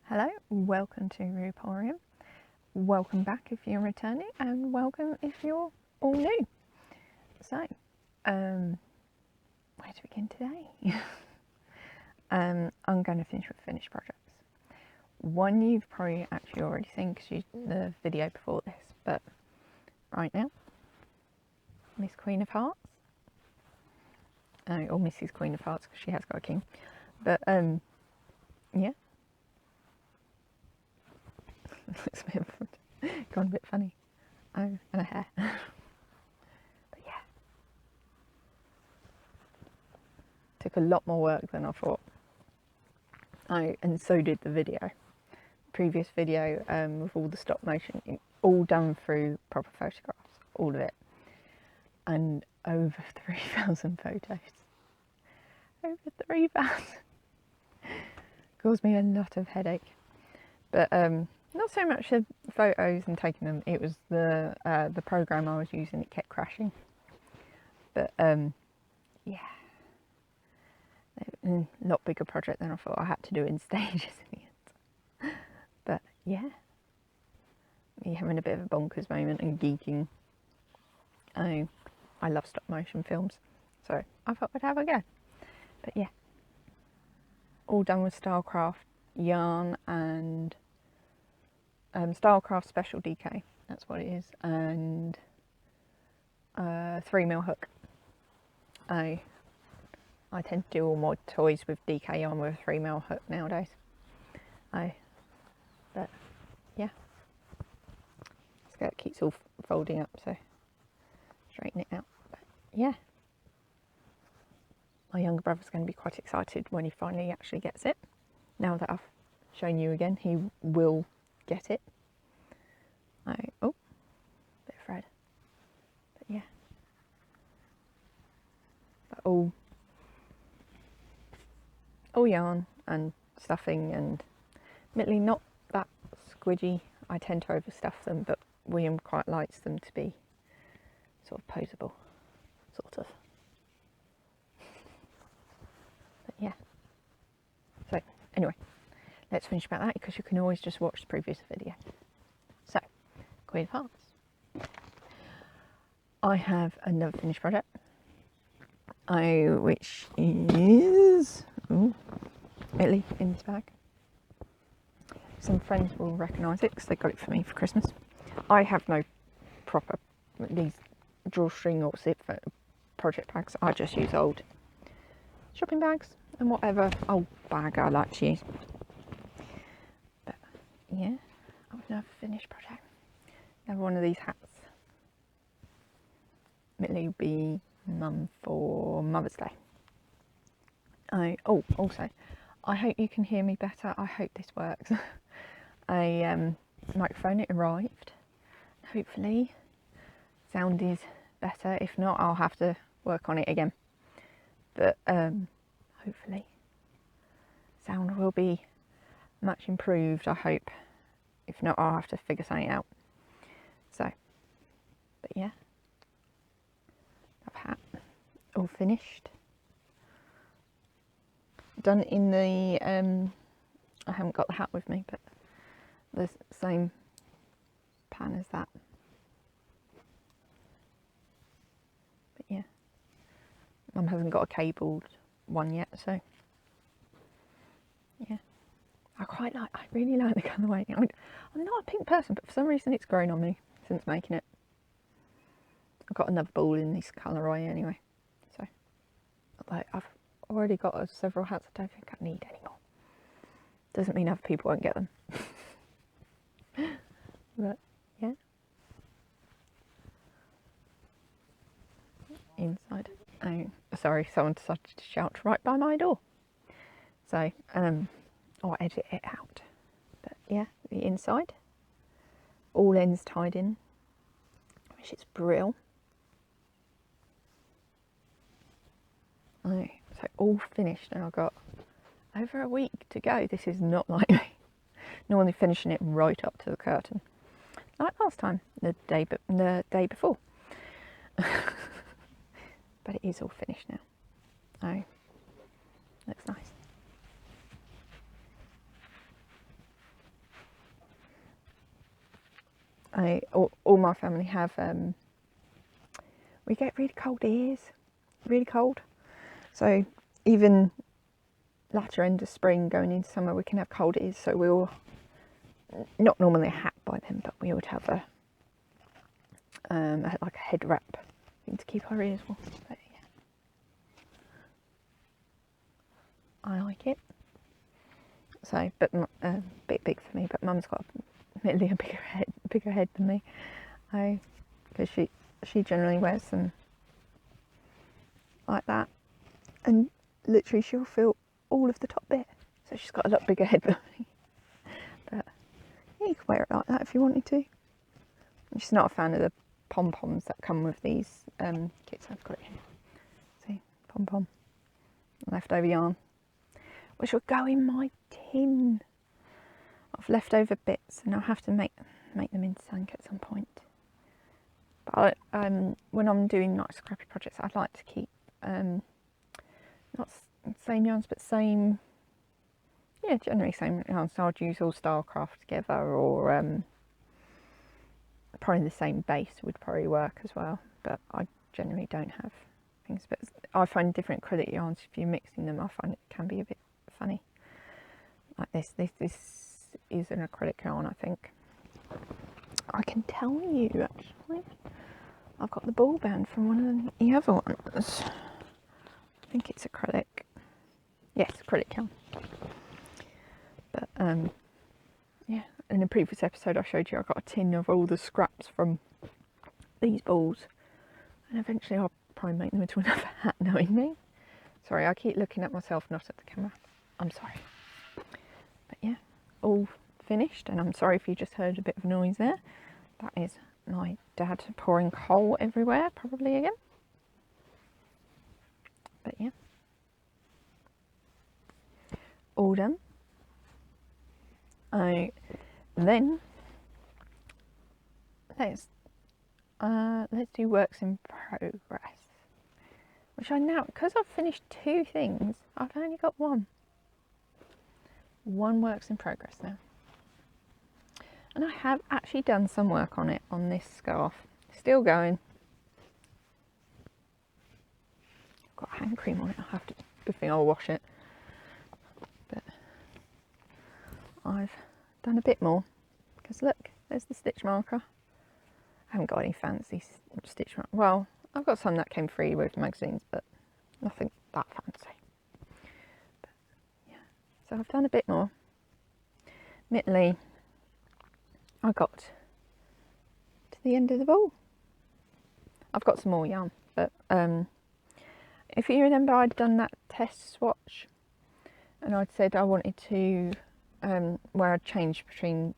Hello, welcome to Rooporium. Welcome back if you're returning, and welcome if you're all new. So, where to begin today? I'm going to finish with finished projects. One you've probably actually already seen because you the video before this, but right now, Miss Queen of Hearts, or Mrs. Queen of Hearts because she has got a king, but yeah. Looks a bit gone a bit funny. Oh, and a hair. But yeah, took a lot more work than I thought. And so did the video. Previous video with all the stop motion, all done through proper photographs, all of it, and over 3,000 photos. Over 3,000. Caused me a lot of headache, but not so much the photos and taking them. It was the program I was using. It kept crashing. But yeah, a lot bigger project than I thought. I had to do it in stages in the end. But yeah, me having a bit of a bonkers moment and geeking. I love stop motion films, so I thought I'd have a go. But yeah, all done with Stylecraft yarn and Stylecraft Special DK, that's what it is, and 3mm hook. I tend to do all my toys with DK yarn with a 3mm hook nowadays. But yeah, skirt keeps all folding up, so straighten it out. But yeah, my younger brother's going to be quite excited when he finally actually gets it. Now that I've shown you again, he will get it. Bit of thread. But yeah. But all yarn and stuffing, and admittedly not that squidgy. I tend to overstuff them, but William quite likes them to be sort of poseable, sort of. But yeah. So anyway, let's finish about that because you can always just watch the previous video. So, Queen of Hearts. I have another finished project, which is Italy in this bag. Some friends will recognise it because they got it for me for Christmas. I have no proper these drawstring or zip project bags. I just use old shopping bags and whatever old bag I like to use. But yeah, another finished project. Another one of these hats. Admittedly would be mum for Mother's Day. Also, I hope you can hear me better. I hope this works. Microphone, it arrived. Hopefully sound is better. If not, I'll have to work on it again. But hopefully sound will be much improved, I hope. If not, I'll have to figure something out. So, but yeah, I've hat all finished. Done in the I haven't got the hat with me, but the same pan as that. But yeah, Mum hasn't got a cabled one yet, so yeah. I really like the colourway. I'm not a pink person, but for some reason it's grown on me since making it. I've got another ball in this colourway anyway, so I've already got several hats I don't think I need anymore. Doesn't mean other people won't get them. But yeah, inside. Oh, sorry, someone decided to shout right by my door. So I'll edit it out. But yeah, the inside, all ends tied in, which is brilliant. So all finished, and I've got over a week to go. This is not like me. Normally finishing it right up to the curtain, like last time, the day before. But it is all finished now. Oh, looks nice. all my family have, we get really cold ears, really cold. So even latter end of spring going into summer, we can have cold ears. So we all, not normally a hat by then, but we would have like a head wrap thing to keep our ears warm. But yeah, I like it. So, but a bit big for me. But Mum's got admittedly a bigger head than me. Because she generally wears them like that, and literally she'll fill all of the top bit. So she's got a lot bigger head than me. But yeah, you can wear it like that if you wanted to. I'm just not a fan of the pom-poms that come with these kits. I've got it here. See, pom-pom, leftover yarn, which will go in my tin of leftover bits, and I'll have to make them into something at some point. But when I'm doing like scrappy projects, I'd like to keep not same yarns, but generally same yarns. So I'd use all Starcraft together, or probably the same base would probably work as well. But I generally don't have things. But I find different acrylic yarns, if you're mixing them, I find it can be a bit funny. Like this is an acrylic yarn, I think. I can tell you actually. I've got the ball band from one of the other ones. I think it's acrylic. Yes, acrylic yarn. But yeah, in a previous episode I showed you I got a tin of all the scraps from these balls, and eventually I'll probably make them into another hat, knowing me. Sorry, I keep looking at myself, not at the camera. I'm sorry. But yeah, all finished, and I'm sorry if you just heard a bit of a noise there. That is my dad pouring coal everywhere, probably again. But yeah, all done. Then let's do works in progress, which I now, because I've finished 2 things, I've only got one works in progress now. And I have actually done some work on it, on this scarf. Still going. I've got hand cream on it. I have to, good thing I'll wash it. But I've done a bit more. Because look, there's the stitch marker. I haven't got any fancy stitch marker. Well, I've got some that came free with magazines, but nothing that fancy. But yeah, so I've done a bit more. Admittedly, I got to the end of the ball. I've got some more yarn, but if you remember, I'd done that test swatch, and I'd said I wanted to, where I'd changed between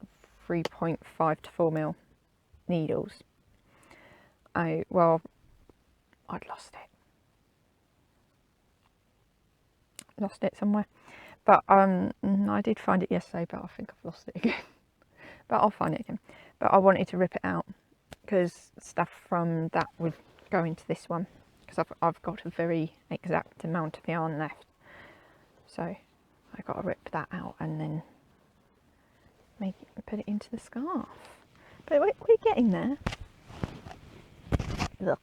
3.5 to 4mm needles. I'd lost it somewhere, but I did find it yesterday, but I think I've lost it again. But I'll find it again. But I wanted to rip it out because stuff from that would go into this one, because I've got a very exact amount of yarn left. So I got to rip that out and then put it into the scarf. But we're getting there. Look,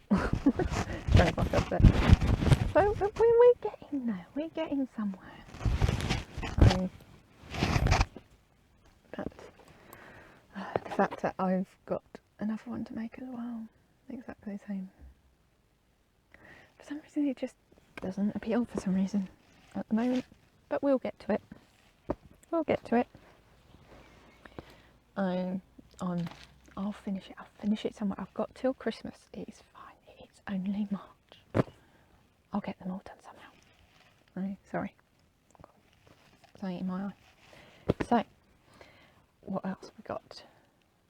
drank myself there. So we're getting there. We're getting somewhere. But the fact that I've got another one to make as well, exactly the same. For some reason it just doesn't appeal for some reason at the moment, but we'll get to it. I'll finish it. I'll finish it somewhere. I've got till Christmas. It's fine. It's only March. I'll get them all done somehow. Oh, sorry. Something in my eye. So, what else we got?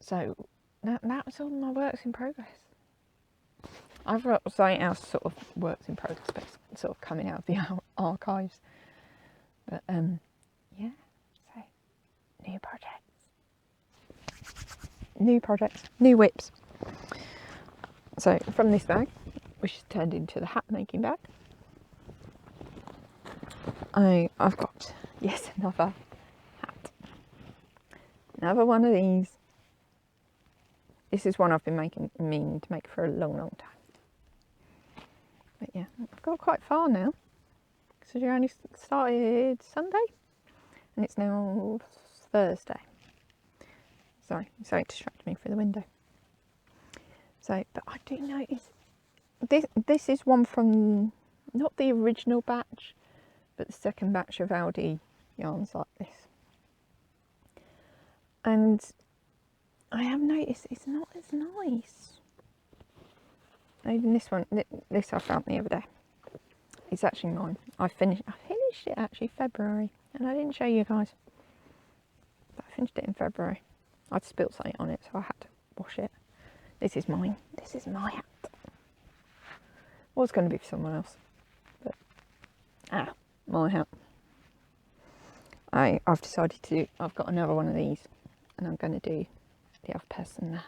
So, that was all my works in progress. I've got something else sort of works in progress, but it's sort of coming out of the archives. But, yeah. So, new projects, new whips. So from this bag, which is turned into the hat making bag, I've got, yes, another hat. Another one of these. This is one I've been meaning to make for a long time. But yeah, I've got quite far now. So you only started Sunday, and it's now Thursday. Sorry, so it distracted me through the window. So, but I do notice this is one from not the original batch, but the second batch of Aldi yarns like this. And I have noticed it's not as nice. Even this one, this I found the other day. It's actually mine. I finished it actually February, and I didn't show you guys. But I finished it in February. I'd spilled something on it, so I had to wash it. This is mine. This is my hat. Was going to be for someone else, but my hat. I've decided to. I've got another one of these, and I'm going to do the other person the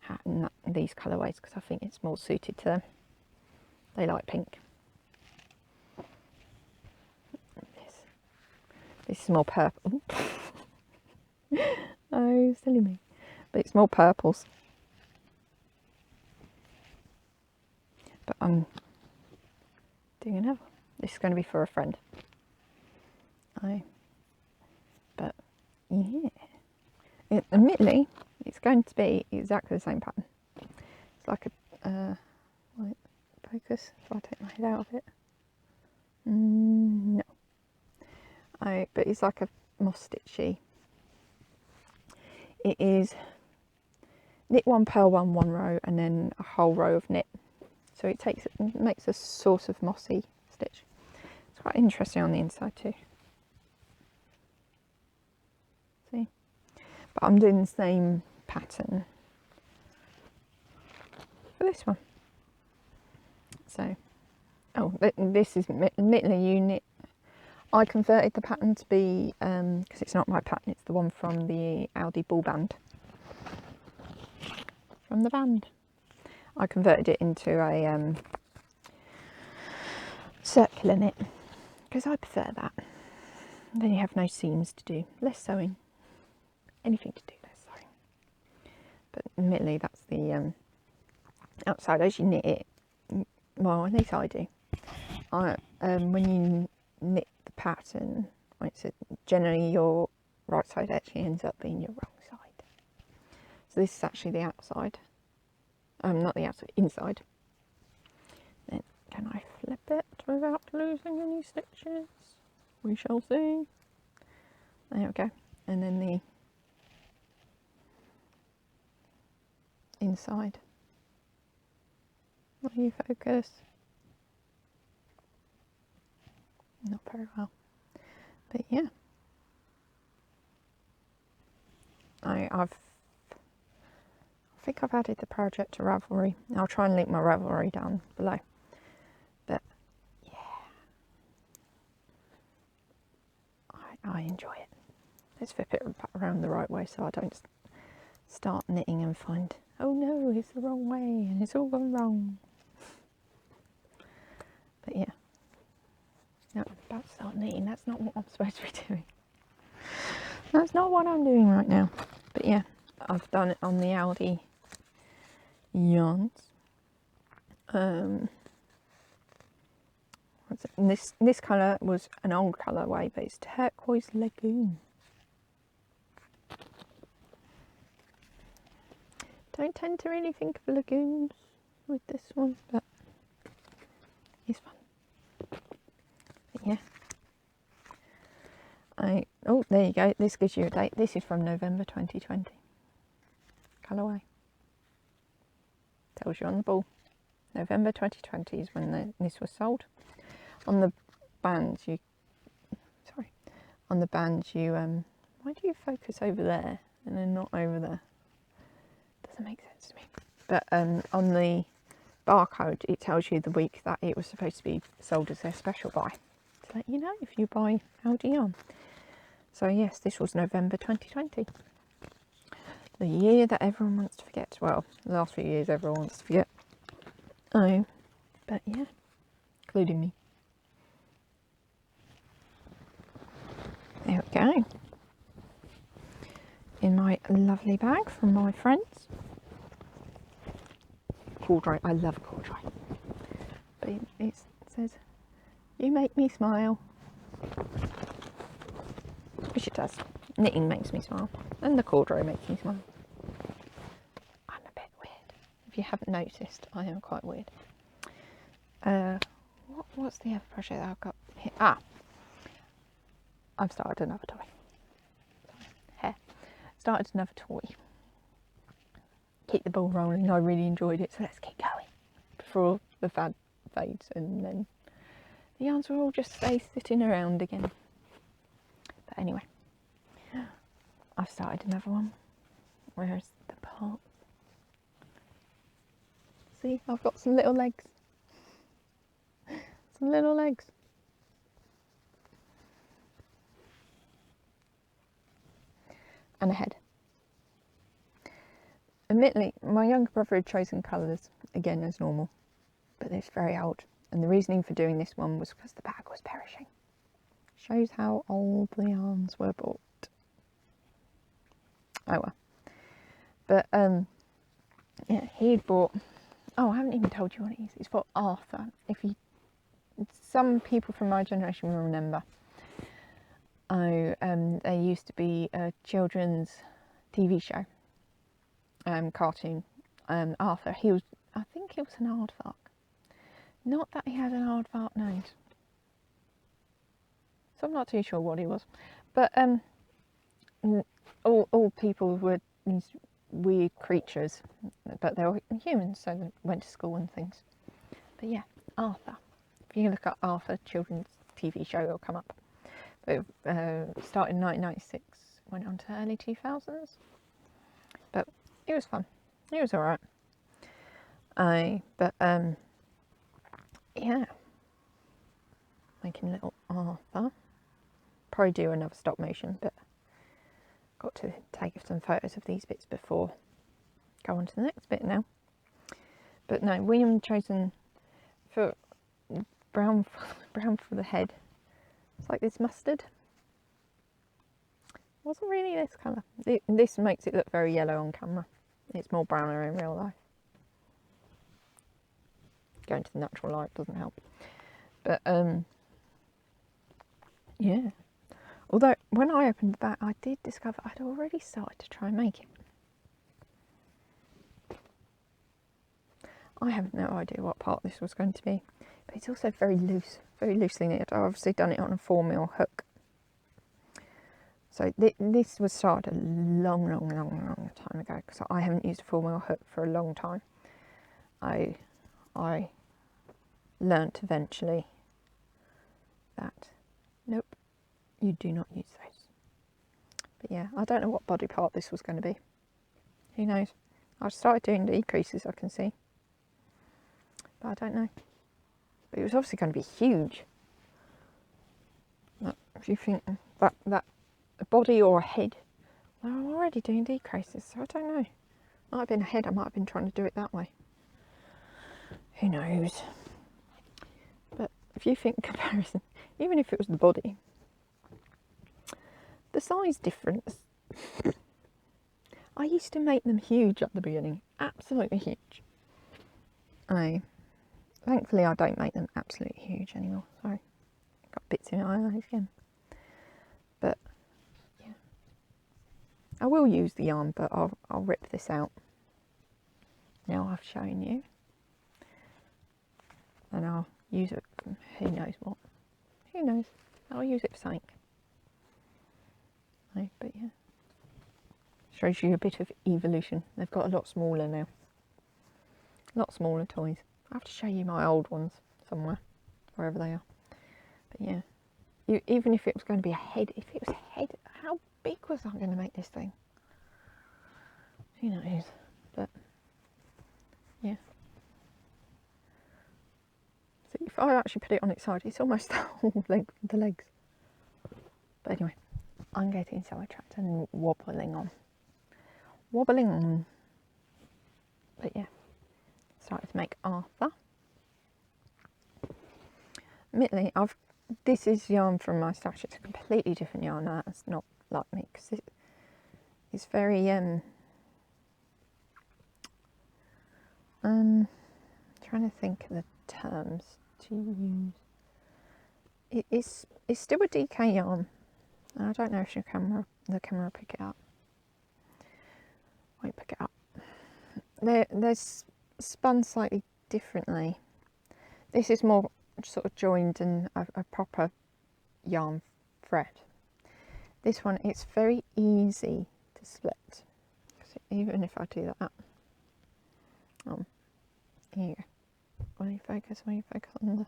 hat in these colourways because I think it's more suited to them. They like pink. This is more purple. Oh, silly me. But it's more purples. But I'm doing another. This is going to be for a friend. But yeah. Admittedly, it's going to be exactly the same pattern. It's like a like focus. If I take my head out of it. No. But it's like a moss stitchy. It is knit one, purl one row, and then a whole row of knit. So it makes a sort of mossy stitch. It's quite interesting on the inside too. See? But I'm doing the same pattern for this one. So, this is admittedly unit. I converted the pattern to be, because it's not my pattern, it's the one from the Aldi ball band. From the band. I converted it into a circular knit, because I prefer that. Then you have no seams to do, less sewing. Anything to do, less sewing. But admittedly, that's the outside. As you knit it, well, at least I do. When you knit the pattern, generally your right side actually ends up being your wrong side. So this is actually the outside. Not the outside, inside. Then can I flip it without losing any stitches? We shall see. There we go. And then the inside. Will you focus? Not very well. But yeah. I think I've added the project to Ravelry. I'll try and link my Ravelry down below. But yeah, I enjoy it. Let's flip it around the right way so I don't start knitting and find, oh no, it's the wrong way and it's all gone wrong. But yeah, now I'm about to start knitting. That's not what I'm supposed to be doing. That's not what I'm doing right now. But yeah, I've done it on the Aldi yarns. This colour was an old colourway, but it's turquoise lagoon. Don't tend to really think of lagoons with this one, but it's fun. But yeah. Oh, there you go. This gives you a date. This is from November 2020. Colourway. Tells you on the ball. November 2020 is when this was sold. On the bands, why do you focus over there and then not over there? Doesn't make sense to me. But on the barcode, it tells you the week that it was supposed to be sold as their special buy. To let you know if you buy Aldi yarn. So yes, this was November 2020. The year that everyone wants to forget. Well, the last few years everyone wants to forget. Oh, but yeah, including me. There we go. In my lovely bag from my friends. corduroy. I love corduroy. But it says, "You make me smile." Which it does. Knitting makes me smile. And the corduroy makes me smile. I'm a bit weird. If you haven't noticed, I am quite weird. What's the other project that I've got here? I've started another toy. Started another toy. Keep the ball rolling. I really enjoyed it, so let's keep going before the fad fades, and then the yarns will all just stay sitting around again. But anyway, I've started another one. Where's the part? See, I've got some little legs. Some little legs. And a head. Admittedly, my younger brother had chosen colours, again as normal, but it's very old. And the reasoning for doing this one was because the bag was perishing. Shows how old the yarns were bought. Oh well. But yeah, he'd bought. Oh, I haven't even told you what it is. It's for Arthur. Some people from my generation will remember. There used to be a children's TV show, cartoon. Arthur. I think he was an aardvark. Not that he had an aardvark nose. So I'm not too sure what he was. But all people were these weird creatures, but they were humans, so they went to school and things. But yeah, Arthur. If you look at Arthur children's TV show, it'll come up. It started in 1996, went on to early 2000s. But it was fun. It was alright. Yeah. Making little Arthur. Probably do another stop motion, but got to take some photos of these bits before go on to the next bit now. But no, William chosen for brown for the head. It's like this mustard. It wasn't really this colour. This makes it look very yellow on camera. It's more browner in real life. Going to the natural light doesn't help. But yeah. Although when I opened the bag, I did discover I'd already started to try and make it. I have no idea what part this was going to be, but it's also very loose, very loosely knitted. I've obviously done it on a 4mm hook. So this was started a long time ago, because I haven't used a 4mm hook for a long time. I learnt eventually that nope, you do not use those. But yeah, I don't know what body part this was going to be. Who knows? I've started doing decreases, I can see. But I don't know. But it was obviously going to be huge. But if you think that a body or a head, well, I'm already doing decreases, so I don't know. Might have been a head, I might have been trying to do it that way. Who knows? But if you think comparison, even if it was the body, the size difference. I used to make them huge at the beginning, absolutely huge. Thankfully I don't make them absolutely huge anymore. Sorry, got bits in my eyes again. But yeah, I will use the yarn, but I'll rip this out. Now I've shown you, and I'll use it for who knows what. Who knows? I'll use it for something. But yeah, shows you a bit of evolution. They've got a lot smaller now. A lot smaller toys. I have to show you my old ones somewhere, wherever they are. But yeah, even if it was going to be a head, how big was I going to make this thing? Who knows? But yeah. So if I actually put it on its side, it's almost the whole length of the legs. But anyway, I'm getting sidetracked and wobbling on. But yeah, started to make Arthur. Admittedly, this is yarn from my stash. It's a completely different yarn now. It's not like me, because it's very trying to think of the terms to use. It's still a DK yarn. I don't know if the camera will pick it up. Won't pick it up. They're spun slightly differently. This is more sort of joined in a proper yarn thread. This one, it's very easy to split. Even if I do that. Here you go. When you focus on the...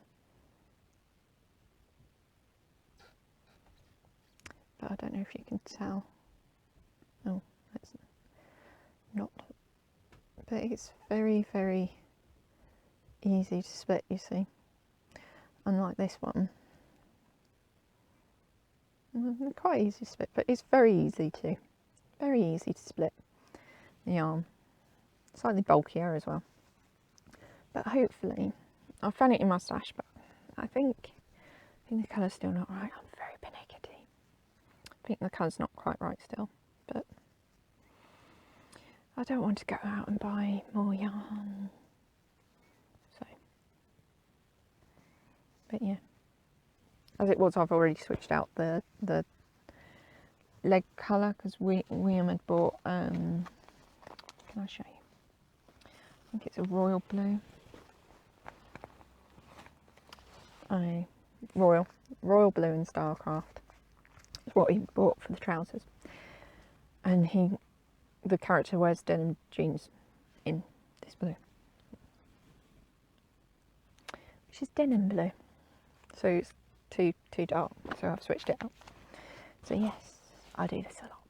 But I don't know if you can tell. Oh, that's not. But it's very, very easy to split, you see. Unlike this one. Quite easy to split, but it's very easy to split the yarn. Slightly bulkier as well. But hopefully, I found it in my stash, but I think the colour's still not right. I'm very pernickety. I think the colour's not quite right still, but I don't want to go out and buy more yarn. So, but yeah. As it was, I've already switched out the leg colour because William had bought, can I show you? I think it's a royal blue. Royal blue in Starcraft. That's what he bought for the trousers. And the character wears denim jeans in this blue. Which is denim blue. So it's too dark, so I've switched it out. So yes, I do this a lot.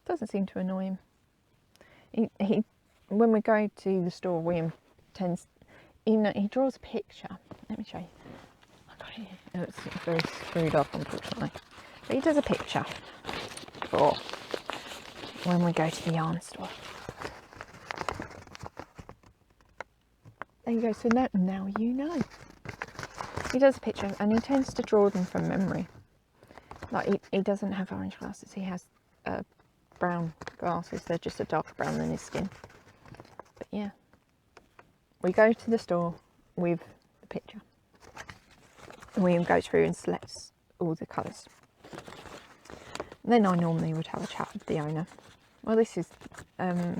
Doesn't seem to annoy him. He when we go to the store, William tends, even though he draws a picture. Let me show you. I got it here. It's very screwed up, unfortunately. But he does a picture for when we go to the yarn store. There you go. So now you know. He does a picture and he tends to draw them from memory. Like he doesn't have orange glasses, he has brown glasses. They're just a darker brown than his skin. But yeah, we go to the store with the picture. William goes through and selects all the colours. Then I normally would have a chat with the owner. Well, this is my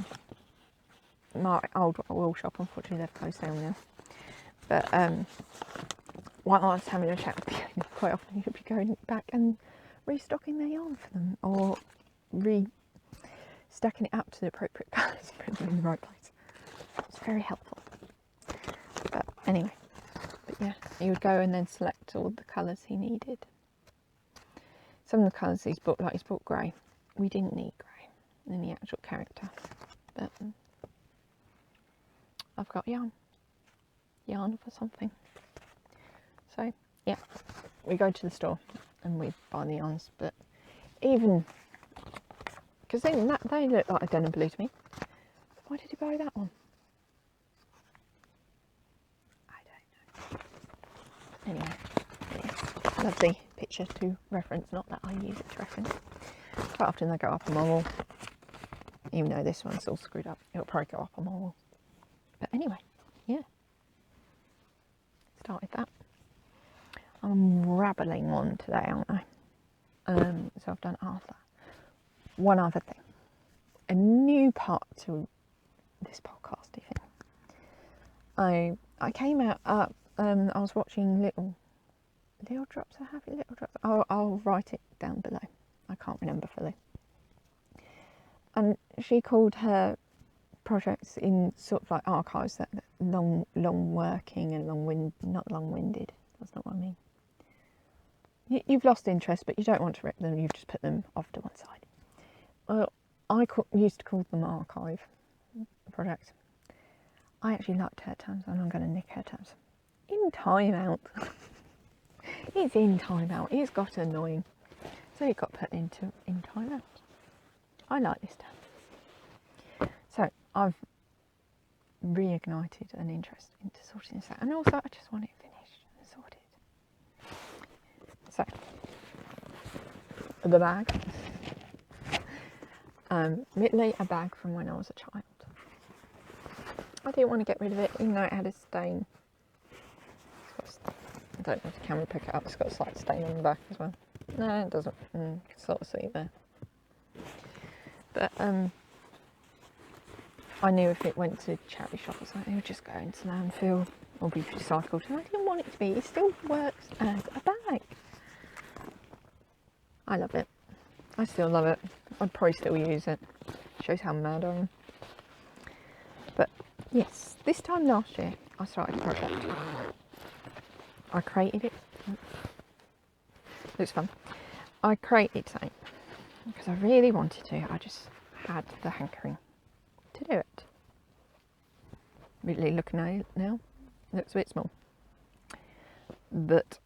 old wool shop. Unfortunately, they've closed down now. But while I was having a chat with the owner, quite often he'd be going back and restocking their yarn for them, or stacking it up to the appropriate colours and putting them in the right place. It's very helpful. But anyway, yeah, he would go and then select all the colours he needed. Some of the colours he's bought, like he's bought grey. We didn't need grey in the actual character, but I've got yarn for something. So yeah, we go to the store and we buy the yarns, but even because they look like a denim blue to me. Why did you buy that one? I don't know. Anyway, yeah, lovely picture to reference. Not that I use it to reference. Quite often they go up on my wall. Even though this one's all screwed up, it'll probably go up on my wall. But anyway, yeah. Start with that. I'm rabbling on today, aren't I? So I've done half that. One other thing. A new part to this podcasty thing. I came out up, I was watching Little Drops of Happy, Little Drops. I'll write it down below. I can't remember fully. And she called her projects in sort of like archives that long working and not long-winded. That's not what I mean. You've lost interest, but you don't want to rip them. You've just put them off to one side. Well, I used to call them archive projects. I actually liked her terms, and I'm going to nick her terms. In timeout. It's in timeout. It's got annoying, so it got put in timeout. I like this term. So I've reignited an interest into sorting this out, and also I just want it finished and sorted. So the bag, admittedly a bag from when I was a child. I didn't want to get rid of it, even though it had a stain. I don't know if the camera pick it up. It's got a slight stain on the back as well. No, it doesn't. You can sort of see it there. But I knew if it went to charity shop or something, it would just go into landfill or be recycled. And I didn't want it to be. It still works as a bag. I love it. I still love it. I'd probably still use it. Shows how mad I am. But yes, this time last year, I started a project. I created it. It was fun. I created something because I really wanted to. I just had the hankering to do it. Really looking at it now, it looks a bit small. But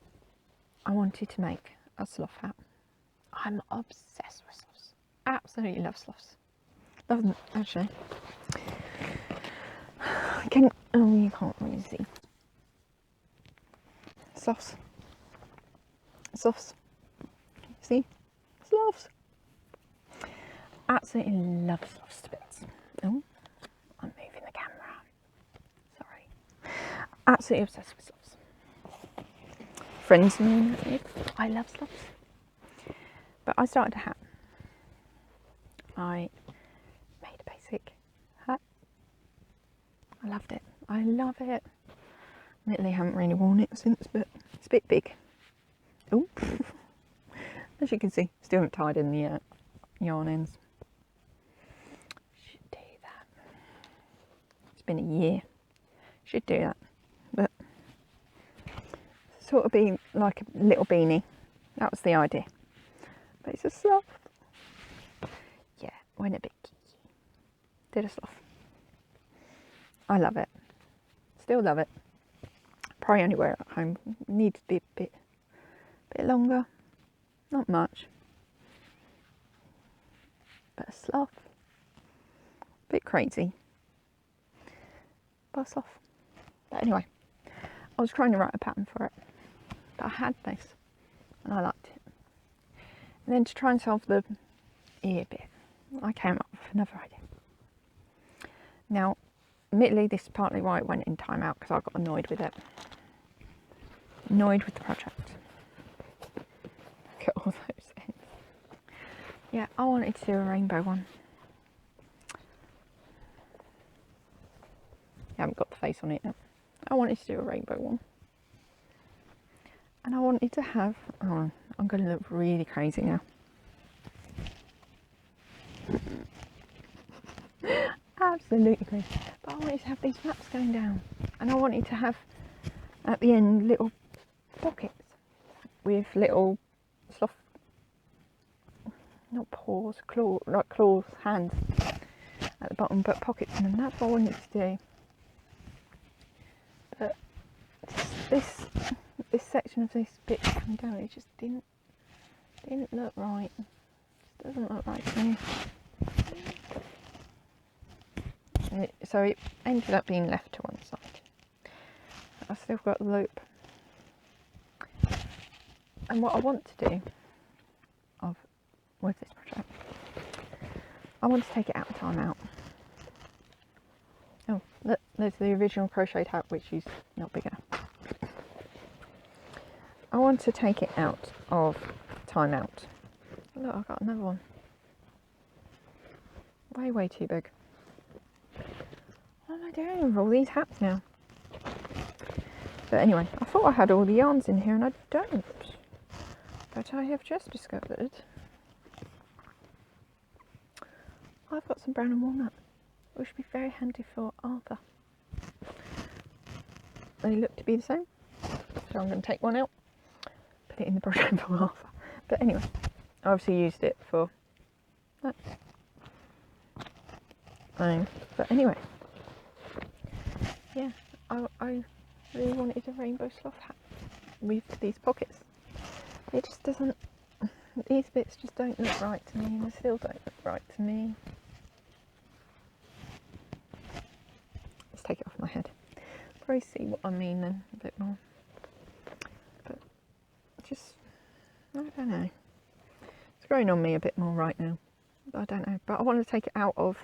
I wanted to make a sloth hat. I'm obsessed with sloths. Absolutely love sloths. Love them, actually. You can't really see. Sloths. Sloths. See? Sloths. Absolutely love sloths to bits. Oh, I'm moving the camera. Sorry. Absolutely obsessed with sloths. Friends know I love sloths. But I started a hat. I made a basic hat. I loved it. I love it. Admittedly, I haven't really worn it since, but it's a bit big. Oh, as you can see, still haven't tied in the yarn ends. Should do that. It's been a year. Should do that. But sort of be like a little beanie. That was the idea. But it's a sloth. Yeah, went a bit geeky. Did a sloth. I love it. Still love it. Probably only wear it at home. Needs to be a bit longer. Not much. But a sloth. A bit crazy. But a sloth. But anyway, I was trying to write a pattern for it. But I had this. And I liked it. And then to try and solve the ear bit, I came up with another idea. Now, admittedly, this is partly why it went in timeout, because I got annoyed with it. Annoyed with the project. Look at all those ends. Yeah, I wanted to do a rainbow one. I haven't got the face on it yet. I wanted to do a rainbow one. And I wanted to have... Oh, I'm going to look really crazy now. Absolutely crazy. But I wanted to have these flaps going down. And I wanted to have, at the end, little pockets with little sloth, not paws, claws, hands at the bottom, but pockets in them. That's what I wanted to do. But this section of this bit coming down, it just didn't look right. It just doesn't look right to me. So it ended up being left to one side. I've still got the loop. And what I want to do with this project, I want to take it out of timeout. Oh, look, there's the original crocheted hat, which is not big enough. I want to take it out of timeout. Look, I've got another one. Way too big. What am I doing with all these hats now? But anyway, I thought I had all the yarns in here and I don't. But I have just discovered I've got some brown and walnut, which would be very handy for Arthur. They look to be the same, so I'm going to take one out, put it in the project for Arthur. But anyway, I obviously used it for that. But anyway, yeah, I really wanted a rainbow sloth hat with these pockets. It just doesn't, these bits just don't look right to me, and they still don't look right to me. Let's take it off my head. Probably see what I mean then a bit more. But just, I don't know. It's growing on me a bit more right now. I don't know, but I want to take it out of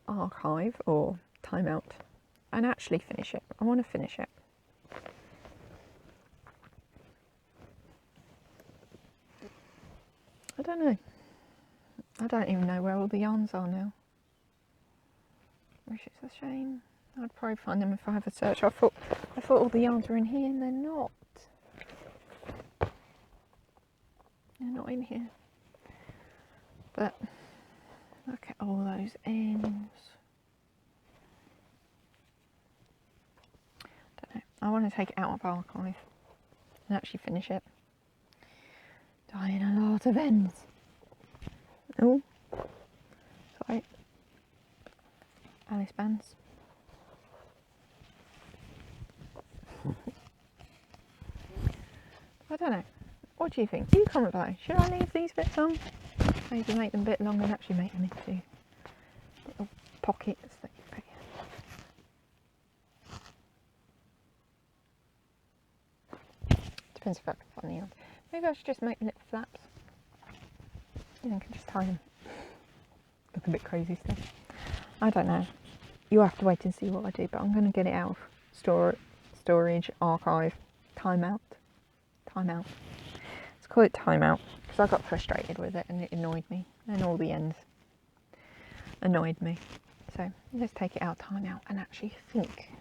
archive or time out and actually finish it. I want to finish it. I don't know. I don't even know where all the yarns are now, which is a shame. I'd probably find them if I have a search. I thought all the yarns were in here, and they're not. They're not in here. But look at all those ends. Don't know. I want to take it out of archive and actually finish it. Tying a lot of ends. Oh, sorry. Alice bands. I don't know. What do you think? Do you comment below? Should I leave these bits on? Maybe make them a bit longer and actually make them into little pockets that you put in. Depends if I can find the yarn. Maybe I should just make little flaps. And I can just tie them. Look a bit crazy still. I don't know. You'll have to wait and see what I do, but I'm going to get it out of storage, archive, timeout. Timeout. Let's call it timeout, because I got frustrated with it and it annoyed me, and all the ends annoyed me. So let's take it out, timeout, and actually think,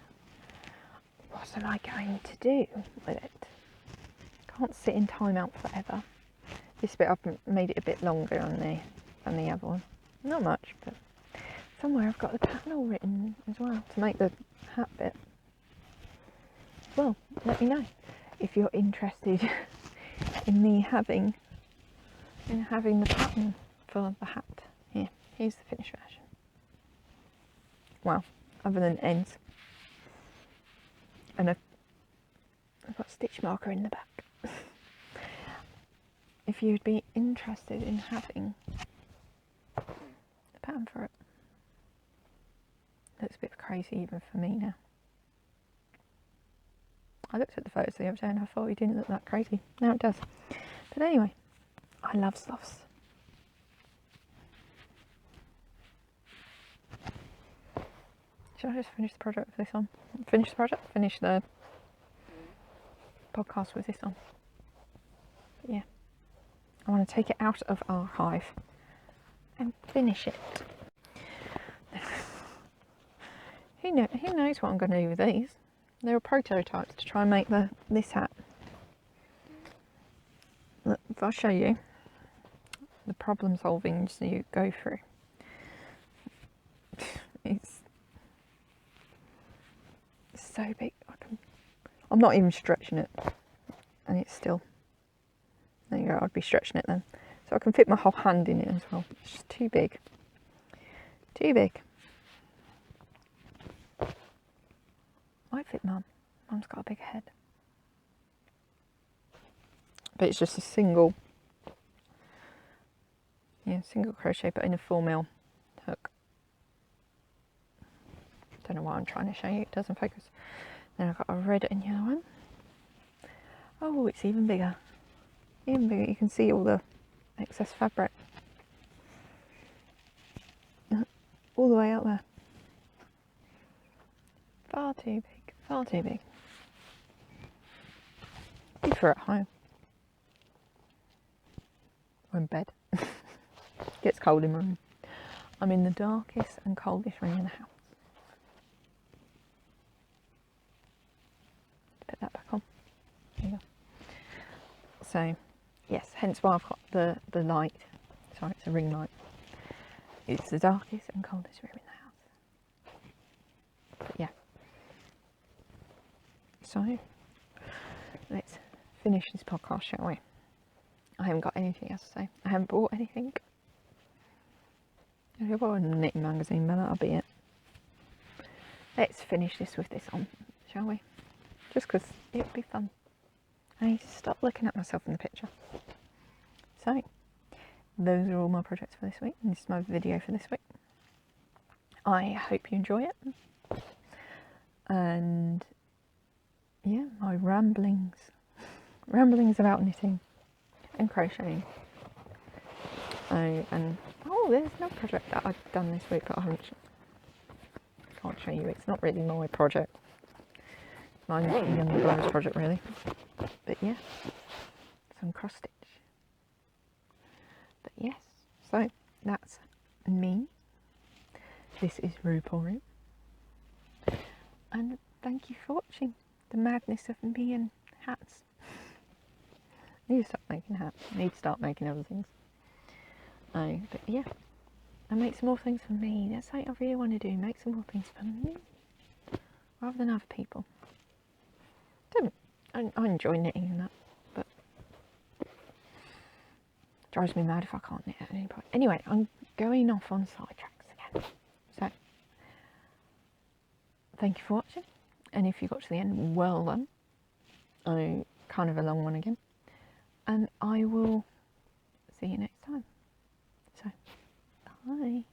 what am I going to do with it? Can't sit in timeout forever. This bit I've made it a bit longer than the other one. Not much, but somewhere I've got the pattern all written as well to make the hat bit. Well, let me know if you're interested in me having the pattern for the hat. Here's the finished version. Well, other than ends, and I've got a stitch marker in the back. If you'd be interested in having the pattern for it. Looks a bit crazy even for me now. I looked at the photos the other day and I thought it didn't look that crazy. Now it does. But anyway, I love sloths. Should I just finish the project with this on? Finish the project? Finish the podcast with this on. But yeah. I want to take it out of archive and finish it. Who knows what I'm going to do with these? They were prototypes to try and make this hat. Look, if I show you the problem solving you go through, it's so big. I'm not even stretching it, and it's still. There you go. I'd be stretching it then, so I can fit my whole hand in it as well. It's just too big. Too big. Might fit Mum. Mum's got a big head. But it's just a single crochet, but in a 4mm hook. Don't know why I'm trying to show you, it doesn't focus. Then I've got a red and yellow one. Oh, it's even bigger. Even bigger, you can see all the excess fabric. All the way out there. Far too big, far too big. Good for at home. Or in bed. Gets cold in my room. I'm in the darkest and coldest room in the house. Put that back on. There you go. So, yes, hence why I've got the light. Sorry, it's a ring light. It's the darkest and coldest room in the house. But yeah. So, let's finish this podcast, shall we? I haven't got anything else to say. I haven't bought anything. I bought a knitting magazine, but that'll be it. Let's finish this with this on, shall we? Just because it would be fun. I need to stop looking at myself in the picture. So, those are all my projects for this week, and this is my video for this week. I hope you enjoy it. And yeah, my ramblings about knitting and crocheting. And there's another project that I've done this week, but I haven't. can't show you. It's not really my project. Mine's the younger brother's project, really. But yeah, some cross stitch. But yes, so that's me. This is Rooporium. And thank you for watching the madness of me and hats. I need to stop making hats. I need to start making other things. But yeah, and make some more things for me. That's what I really want to do. Make some more things for me, rather than other people. I enjoy knitting and that, but it drives me mad if I can't knit at any point. Anyway, I'm going off on sidetracks again. So, thank you for watching. And if you got to the end, well done. Kind of a long one again. And I will see you next time. So, bye.